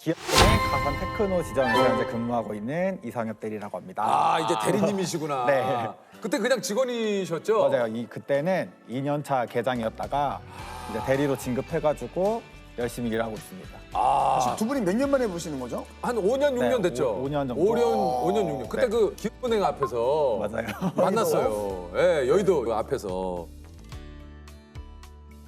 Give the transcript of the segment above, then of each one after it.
기업의 가산 테크노 지점에서 현재 근무하고 있는 이상엽 대리라고 합니다. 아, 이제 대리님이시구나. 네. 그때 그냥 직원이셨죠? 맞아요. 그때는 2년차 계장이었다가 이제 대리로 진급해가지고 열심히 일하고 있습니다. 아, 두 분이 몇 년 만에 보시는 거죠? 한 5년, 6년 네, 됐죠? 5년 정도. 5년, 6년. 그때 네. 그 기업은행 앞에서 맞아요. 만났어요. 예, 여의도 그 앞에서.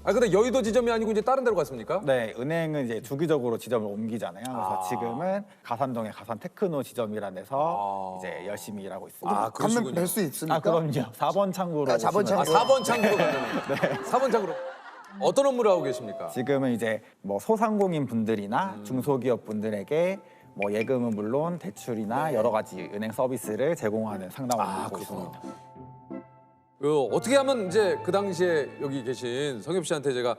아, 근데 여의도 지점이 아니고 이제 다른 데로 갔습니까? 네, 은행은 이제 주기적으로 지점을 옮기잖아요. 그래서 아. 지금은 가산동의 가산 테크노 지점이라는 데서 아. 이제 열심히 일하고 있습니다. 아, 가면 그러시군요. 뵐 수 있습니까? 아, 그럼요. 4번 창구로. 아, 4번 오시면 아, 창구. 4번 창구로 가면. 네. 4번 창구로. 어떤 업무를 하고 계십니까? 지금은 이제 뭐 소상공인 분들이나 중소기업 분들에게 뭐 예금은 물론 대출이나 여러 가지 은행 서비스를 제공하는 상담을 하고 있습니다. 어떻게 하면 이제 그 당시에 여기 계신 성엽 씨한테 제가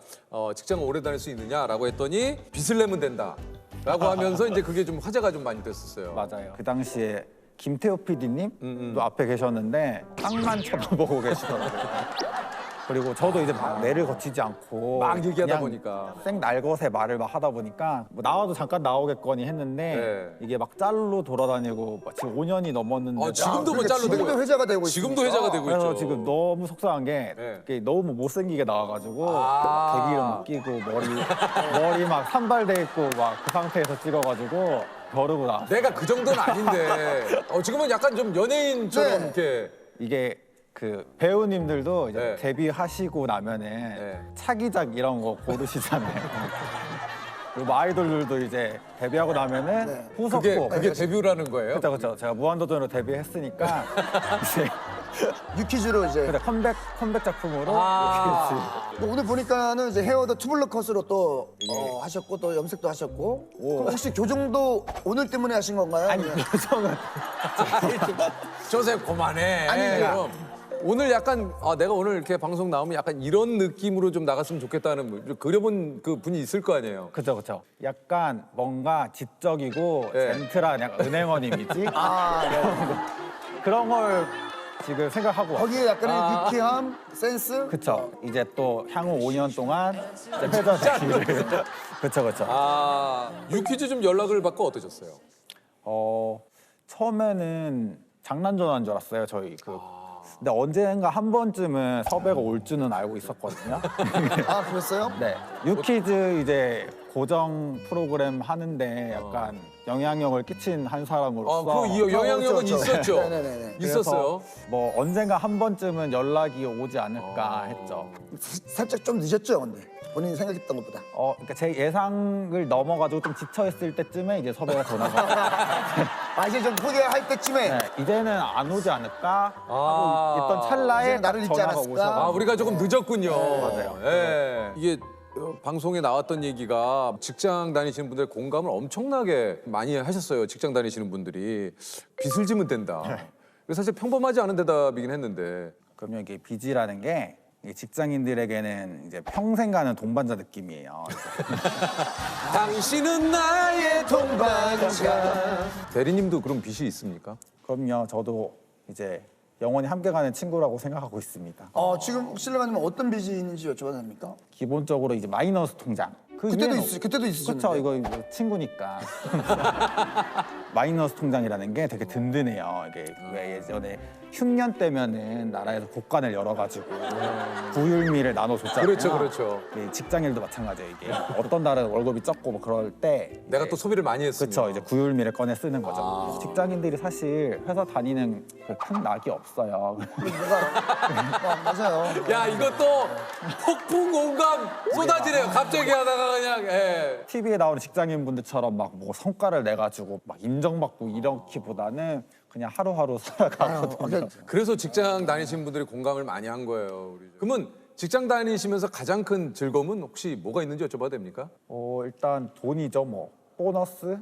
직장을 오래 다닐 수 있느냐라고 했더니 빚을 내면 된다라고 하면서 이제 그게 좀 화제가 좀 많이 됐었어요. 맞아요. 그 당시에 김태호 PD님도 앞에 계셨는데 땅만 쳐다보고 계시더라고요. 그리고 저도 이제 막 내를 거치지 않고 막 얘기하다 그냥 보니까. 생 날것의 말을 막 하다 보니까 뭐 나와도 잠깐 나오겠거니 했는데 네. 이게 막 짤로 돌아다니고 막 지금 5년이 넘었는데 지금도 뭐 그러니까 짤로 되고 지금도 회자가 되고 지금도 있으니까. 회자가 되고 그래서 있죠. 지금 너무 속상한 게 네. 이게 너무 못생기게 나와가지고 아. 대기름 끼고 머리 막 산발돼 있고 막 그 상태에서 찍어가지고 벼르고 나. 내가 그 정도는 아닌데 지금은 약간 좀 연예인처럼 네. 이렇게 이게 그 배우님들도 이제 네. 데뷔하시고 나면은 네. 차기작 이런 거 고르시잖아요. 그리고 뭐 아이돌들도 이제 데뷔하고 나면은 네. 후속곡. 그게 데뷔라는 거예요? 그렇죠. 제가 무한도전으로 데뷔했으니까 이제 유퀴즈로 이제. 그때 컴백 작품으로 아. 이렇게 또 오늘 보니까는 이제 헤어도 투블럭 컷으로 또 하셨고 또 염색도 하셨고. 그럼 혹시 교정도 오늘 때문에 하신 건가요? 아니 아니면- 표정은 조셉 그만해. 아니, 그럼 오늘 약간 내가 오늘 이렇게 방송 나오면 약간 이런 느낌으로 좀 나갔으면 좋겠다는 좀 그려본 그 분이 있을 거 아니에요. 그죠. 약간 뭔가 지적이고 네. 젠틀한 약간 은행원 이미지 아, 네. 그런 걸 지금 생각하고 왔어요. 거기에 약간의 유쾌함, 센스. 그쵸. 이제 또 향후 5년 동안 이제 회전되기를. 그쵸. 아, 유퀴즈 좀 연락을 받고 어떠셨어요? 처음에는 장난 전화인 줄 알았어요. 저희 근데 언젠가 한 번쯤은 섭외가 올 줄은 알고 있었거든요. 아, 그랬어요? 네. 유퀴즈 이제 고정 프로그램 하는데 약간 영향력을 끼친 한 사람으로서 그 영향력은 그렇죠. 있었죠. 네네네. 있었어요. 그래서 뭐 언젠가 한 번쯤은 연락이 오지 않을까 했죠. 살짝 좀 늦었죠, 근데. 본인이 생각했던 것보다. 그러니까 제 예상을 넘어가지고 좀 지쳐 있을 때쯤에 이제 섭외가 전화가 아, 이제 좀 포기할 때쯤에. 네, 이제는 안 오지 않을까 아. 하고 있던 찰나에 이제는 나를 잊지 전화가 않았을까? 오셔서 우리가 조금 늦었군요. 맞아요. 예. 이게 방송에 나왔던 얘기가 직장 다니시는 분들 공감을 엄청나게 많이 하셨어요. 직장 다니시는 분들이 빚을 지면 된다. 이거 사실 평범하지 않은 대답이긴 했는데. 그러면 이게 빚이라는 게 이 직장인들에게는 이제 평생 가는 동반자 느낌이에요. 당신은 나의 동반자. 대리님도 그런 빚이 있습니까? 그럼요. 저도 이제 영원히 함께 가는 친구라고 생각하고 있습니다. 지금 실례가지면 어떤 빚이 있는지 여쭤봐도 됩니까? 기본적으로 이제 마이너스 통장. 그때도 있으셨는데. 그렇죠. 이거 친구니까. 마이너스 통장이라는 게 되게 든든해요. 이게 왜 예전에 흉년 때면은 나라에서 복관을 열어가지고 구율미를 나눠줬잖아요. 그렇죠. 이 직장일도 마찬가지예요. 이게 어떤 달은 월급이 적고 뭐 그럴 때 내가 또 소비를 많이 했으면. 그렇죠. 이제 구율미를 꺼내 쓰는 거죠. 아. 직장인들이 사실 회사 다니는 그 큰 낙이 없어요. 맞아요. 야, 이것도 폭풍 공감 쏟아지네요. 갑자기 하다가 그냥. 예. TV에 나오는 직장인분들처럼 막 뭐 성과를 내가지고 막 인정받고 이렇기보다는 그냥 하루하루 살아가거든요. 그래서 직장 다니시는 분들이 공감을 많이 한 거예요. 우리. 그러면 직장 다니시면서 가장 큰 즐거움은 혹시 뭐가 있는지 여쭤봐도 됩니까? 일단 돈이죠, 뭐 보너스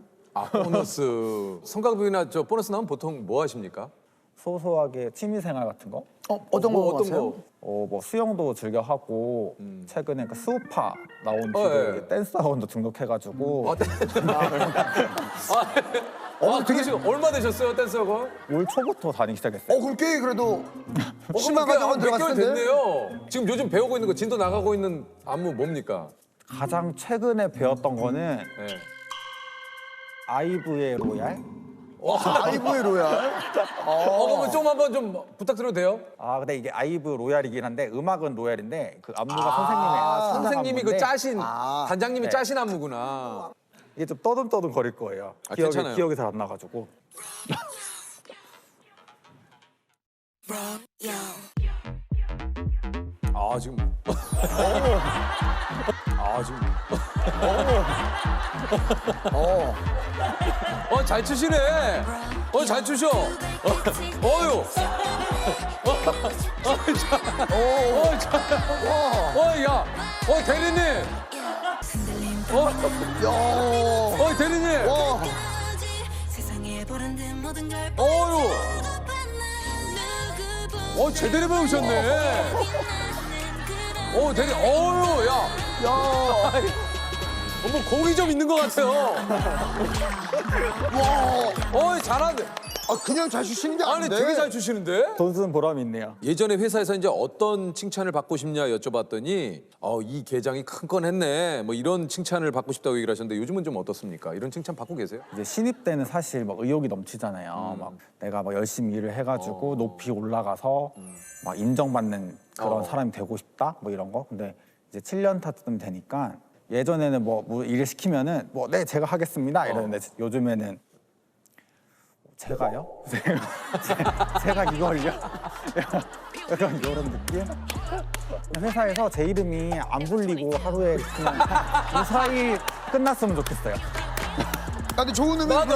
보너스. 성과급이나 보너스 나오면 보통 뭐 하십니까? 소소하게 취미생활 같은 거. 어떤 뭐 거 어떤 하세요? 거? 뭐 수영도 즐겨 하고 최근에 그 수우파 나온 뒤로 예. 이제 댄스 학원도 등록해가지고 되게 얼마 되셨어요, 댄스 학원? 올 초부터 다니기 시작했어요. 그럼 꽤 그래도 그럼 10만 꽤 가정은 몇 개월 들어갔을 텐데. 됐네요. 지금 요즘 배우고 있는 거, 진도 나가고 있는 안무 뭡니까? 가장 최근에 배웠던 거는 예. 아이브의 로얄? 아이브의 로얄. 그러면 좀 한번 좀 부탁드려도 돼요? 아 근데 이게 아이브 로얄이긴 한데 음악은 로얄인데 그 안무가 선생님이 그 짜신 단장님이 네. 짜신 안무구나. 이게 좀 떠듬떠듬 거릴 거예요. 아, 괜찮아요. 기억이 잘 안 나가지고. 아 지금. 아 지금. 잘 추시네. 잘 추셔. 어유. 야. 대리님. 대리님. 어유. 제대로 배우셨네. 대리. 야. 뭐 공이 좀 있는 것 같아요. 잘하네. 그냥 잘 주시는 게 아니 아닌데. 되게 잘 추시는데? 돈 쓰는 보람이 있네요. 예전에 회사에서 이제 어떤 칭찬을 받고 싶냐 여쭤봤더니 이 계장이 큰 건 했네. 뭐 이런 칭찬을 받고 싶다고 얘기를 하셨는데 요즘은 좀 어떻습니까? 이런 칭찬 받고 계세요? 이제 신입 때는 사실 막 의욕이 넘치잖아요. 막 내가 막 열심히 일을 해가지고 높이 올라가서 막 인정받는 그런 사람이 되고 싶다. 뭐 이런 거. 근데 이제 7년 타쯤 되니까 예전에는 뭐 일을 시키면은 네 제가 하겠습니다 이러는데 요즘에는 제가요? 제가 이걸요? 약간 이런 느낌? 회사에서 제 이름이 안 불리고 하루에 그냥 무사히 끝났으면 좋겠어요. 근데 좋은 의미. 나도.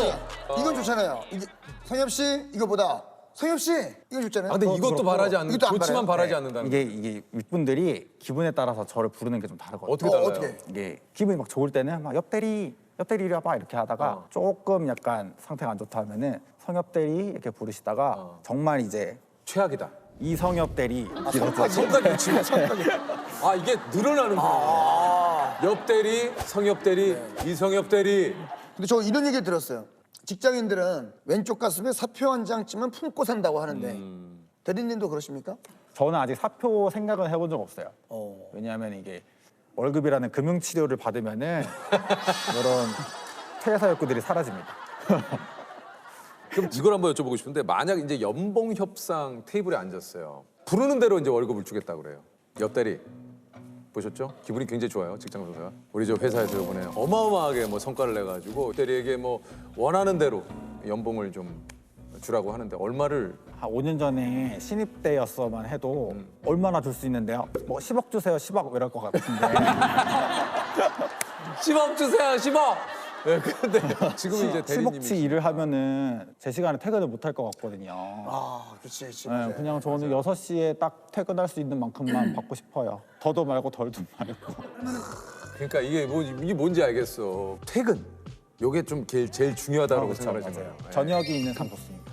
이건 좋잖아요. 이게 성엽 씨 이거보다 성엽 씨 이거 좋잖아요. 근데 이것도 바라지 않는 이것도 안 좋지만 바라요? 바라지 않는다는 거. 이게 윗분들이 기분에 따라서 저를 부르는 게 좀 다르거든요. 어떻게 달라요? 어떻게? 이게 기분이 막 좋을 때는 막 옆대리 이리 와봐 이렇게 하다가 조금 약간 상태가 안 좋다 하면은 성엽 대리 이렇게 부르시다가 정말 이제 최악이다. 이성엽 대리 이렇게 성까지 붙이면 이게 늘어나는구나. 옆 대리, 성엽 대리, 이성엽 대리. 근데 저 이런 얘기를 들었어요. 직장인들은 왼쪽 가슴에 사표 한 장쯤은 품고 산다고 하는데 대리님도 그러십니까? 저는 아직 사표 생각은 해본 적 없어요. 왜냐하면 이게 월급이라는 금융 치료를 받으면은 이런 퇴사 욕구들이 사라집니다. 그럼 이걸 한번 여쭤보고 싶은데 만약 이제 연봉 협상 테이블에 앉았어요. 부르는 대로 이제 월급을 주겠다 그래요. 옆 대리 보셨죠? 기분이 굉장히 좋아요. 직장 상사가. 우리 저 회사에서 이번에 어마어마하게 뭐 성과를 내 가지고 대리에게 뭐 원하는 대로 연봉을 좀 주라고 하는데 얼마를 한 5년 전에 신입 때였어만 해도 얼마나 줄 수 있는데요? 뭐 10억 주세요, 10억 이럴 것 같은데 10억 주세요. 10억. 네, 근데 지금 이제 대리님이 10억치 일을 하면은 제 시간에 퇴근을 못 할 것 같거든요. 그렇지. 네, 그냥 저는 6시에 딱 퇴근할 수 있는 만큼만 받고 싶어요. 더도 말고 덜도 말고. 그러니까 이게 뭔지 알겠어. 퇴근. 요게 좀 제일 중요하다고 생각하시는 거예요. 네. 저녁이 있는 상 좋습니다.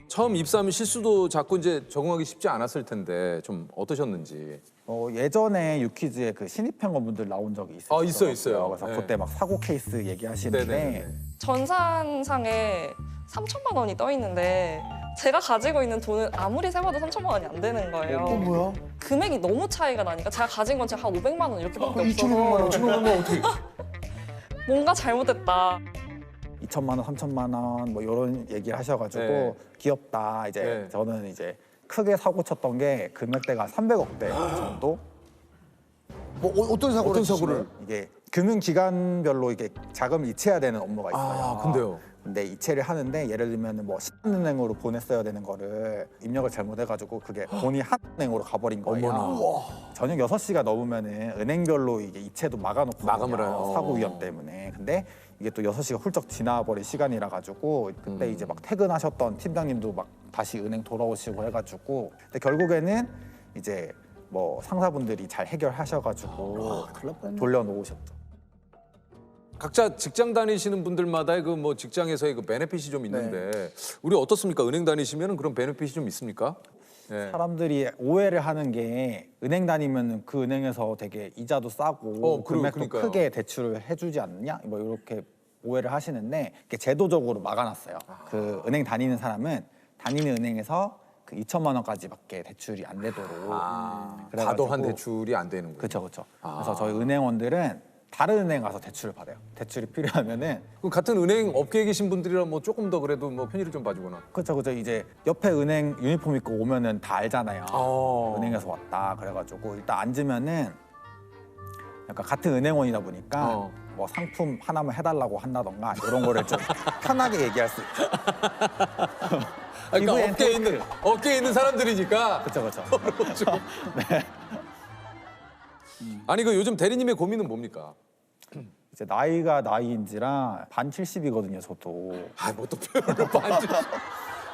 처음 입사하면 실수도 자꾸 이제 적응하기 쉽지 않았을 텐데 좀 어떠셨는지. 예전에 유퀴즈에 그 신입평원분들 나온 적이 있어요. 있어요. 그래서 네. 그때 막 사고 케이스 얘기하시는데 네네네. 전산상에 3천만 원이 떠 있는데 제가 가지고 있는 돈은 아무리 세봐도 3천만 원이 안 되는 거예요. 뭐야? 금액이 너무 차이가 나니까 제가 가진 건 제가 한 500만 원 이렇게밖에 2,500만 원, 없어서 2,500만 원 어떻게? 뭔가 잘못됐다. 2천만 원, 3천만 원 뭐 이런 얘기를 하셔가지고 네. 귀엽다. 이제 네. 저는 이제 크게 사고 쳤던 게 금액대가 300억대 정도. 뭐 어떤 사고를? 이게 금융기관별로 이게 자금을 이체해야 되는 업무가 있어요. 근데요? 근데 이체를 하는데 예를 들면 뭐 신한은행으로 보냈어야 되는 거를 입력을 잘못해가지고 그게 돈이 한은행으로 가버린 거예요. 저녁 6시가 넘으면은 은행별로 이게 이체도 막아놓고 마감을 해요. 사고 위험 때문에. 근데 이게 또 6시가 훌쩍 지나버린 시간이라 가지고 그때 이제 막 퇴근하셨던 팀장님도 막 다시 은행 돌아오시고 해가지고 근데 결국에는 이제 뭐 상사분들이 잘 해결하셔가지고 돌려놓으셨죠. 각자 직장 다니시는 분들마다의 그 뭐 직장에서의 그 베네핏이 좀 있는데 우리 어떻습니까? 은행 다니시면 그런 베네핏이 좀 있습니까? 네. 사람들이 오해를 하는 게 은행 다니면 그 은행에서 되게 이자도 싸고 금액도 그러니까요. 크게 대출을 해주지 않느냐 뭐 이렇게 오해를 하시는데 이게 제도적으로 막아놨어요. 그 은행 다니는 사람은 다니는 은행에서 그 2천만 원까지밖에 대출이 안 되도록. 그래가지고 과도한 대출이 안 되는 거예요. 그렇죠. 그래서 저희 은행원들은 다른 은행 가서 대출을 받아요. 대출이 필요하면은 그 같은 은행 업계에 계신 분들이랑 뭐 조금 더 그래도 뭐 편의를 좀 봐주거나. 그쵸 이제 옆에 은행 유니폼 입고 오면은 다 알잖아요. 어. 은행에서 왔다 그래가지고 일단 앉으면은 약간 같은 은행원이다 보니까 어. 뭐 상품 하나만 해달라고 한다던가 이런 거를 좀 편하게 얘기할 수 있죠. 그러니까 기브 앤 테이크. 업계에 있는 사람들이니까. 그쵸. 아니 그 요즘 대리님의 고민은 뭡니까? 이제 나이가 나이인지라 반 70이거든요, 저도. 아뭐또 표현을 반지.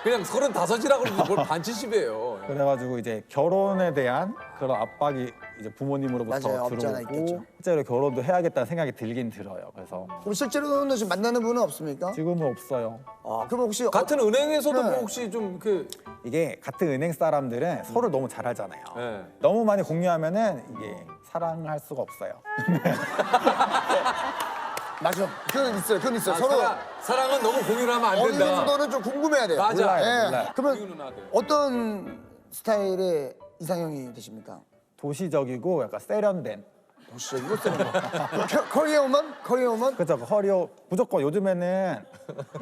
그냥 35이라고 그러는데 뭘 반칠십이에요. 그래가지고 이제 결혼에 대한 그런 압박이 이제 부모님으로부터 맞아요. 없지 않아 들어오고 있겠죠. 실제로 결혼도 해야겠다는 생각이 들긴 들어요. 그래서 그럼 실제로는 지금 만나는 분은 없습니까? 지금은 없어요. 그럼 혹시 같은 은행에서도 네. 뭐 혹시 좀 그 이게 같은 은행 사람들은 서로 너무 잘 알잖아요. 네. 너무 많이 공유하면은 이게 사랑할 수가 없어요. 맞아. 그건 있어요. 서로 사랑은 너무 공유를 하면 안 어느 된다. 정도는 좀 궁금해야 돼요. 맞아. 몰라요. 그러면 이유는 안 돼. 어떤 스타일의 이상형이 되십니까? 도시적이고 약간 세련된. 혹시 이거 쓰는 거? 커리어우먼? 그죠? 허리ও 무조건 요즘에는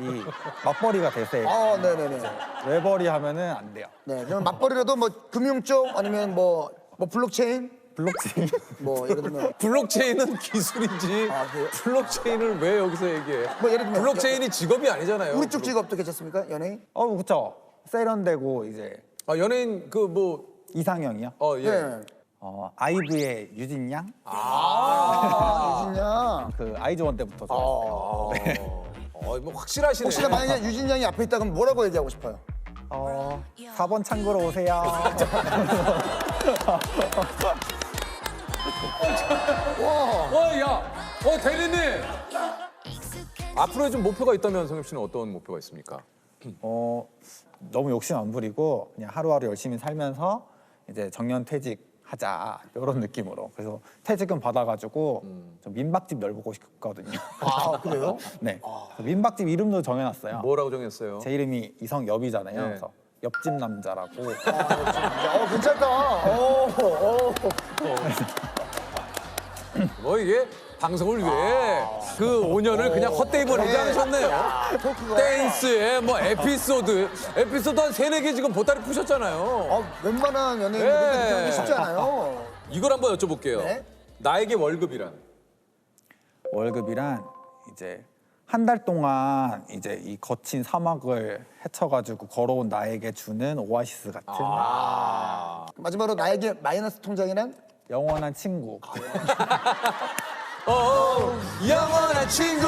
이 맞벌이가 대세. 네네네. 외벌이 하면은 안 돼요. 네, 그럼 맞벌이라도 뭐 금융 쪽 아니면 뭐 블록체인? 블록체인. 뭐 예를 들면 블록체인은 기술이지. 아, 그래요? 블록체인을 왜 여기서 얘기해? 뭐 예를 들면 블록체인이 직업이 아니잖아요. 우리 쪽 직업도 괜찮습니까? 연예인? 그쵸. 세련되고 이제 아 연예인 그 뭐 이상형이요. 예. 네. 아이브의 유진 양. 유진양. 그 아이즈원 때부터 좋아했어요. 뭐 확실하시네. 혹시나 만약에 유진양이 앞에 있다 그럼 뭐라고 얘기하고 싶어요? 4번 창구로 오세요. 대리님. 앞으로의 좀 목표가 있다면 성엽 씨는 어떤 목표가 있습니까? 너무 욕심 안 부리고 그냥 하루하루 열심히 살면서 이제 정년 퇴직하자 이런 느낌으로. 그래서 퇴직금 받아가지고 좀 민박집 열보고 싶거든요. 그래요? 네. 그래서 민박집 이름도 정해놨어요. 뭐라고 정했어요? 제 이름이 이성엽이잖아요. 네. 그래서 옆집 남자라고. 괜찮다. 뭐 이게 방송을 위해 그 5년을 그냥 헛되이 보내지 않으셨네요. 댄스에 뭐 에피소드 한 3-4개 지금 보따리 푸셨잖아요. 웬만한 연예인들은 네. 그렇게 하는 게 쉽지 않아요. 이걸 한번 여쭤볼게요. 네. 나에게 월급이란? 월급이란 이제 한 달 동안 이제 이 거친 사막을 헤쳐가지고 걸어온 나에게 주는 오아시스 같은 마지막으로 나에게 마이너스 통장이란? 영원한 친구. 영원한 친구.